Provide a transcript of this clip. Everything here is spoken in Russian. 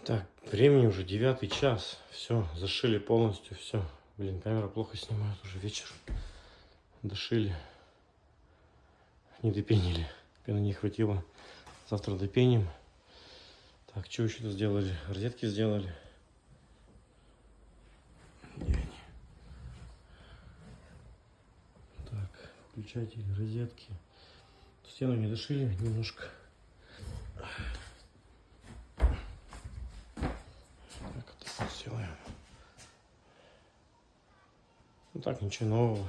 Так, времени уже 9 час. Все, зашили полностью, все. Блин, камера плохо снимает, уже вечер. Дошили. Не допенили. Пены не хватило. Завтра допеним. Так, что еще тут сделали? Розетки сделали. Где они? Так, включатель, розетки. Стену не дошили немножко. Так, это сделаем. Ну так, ничего нового.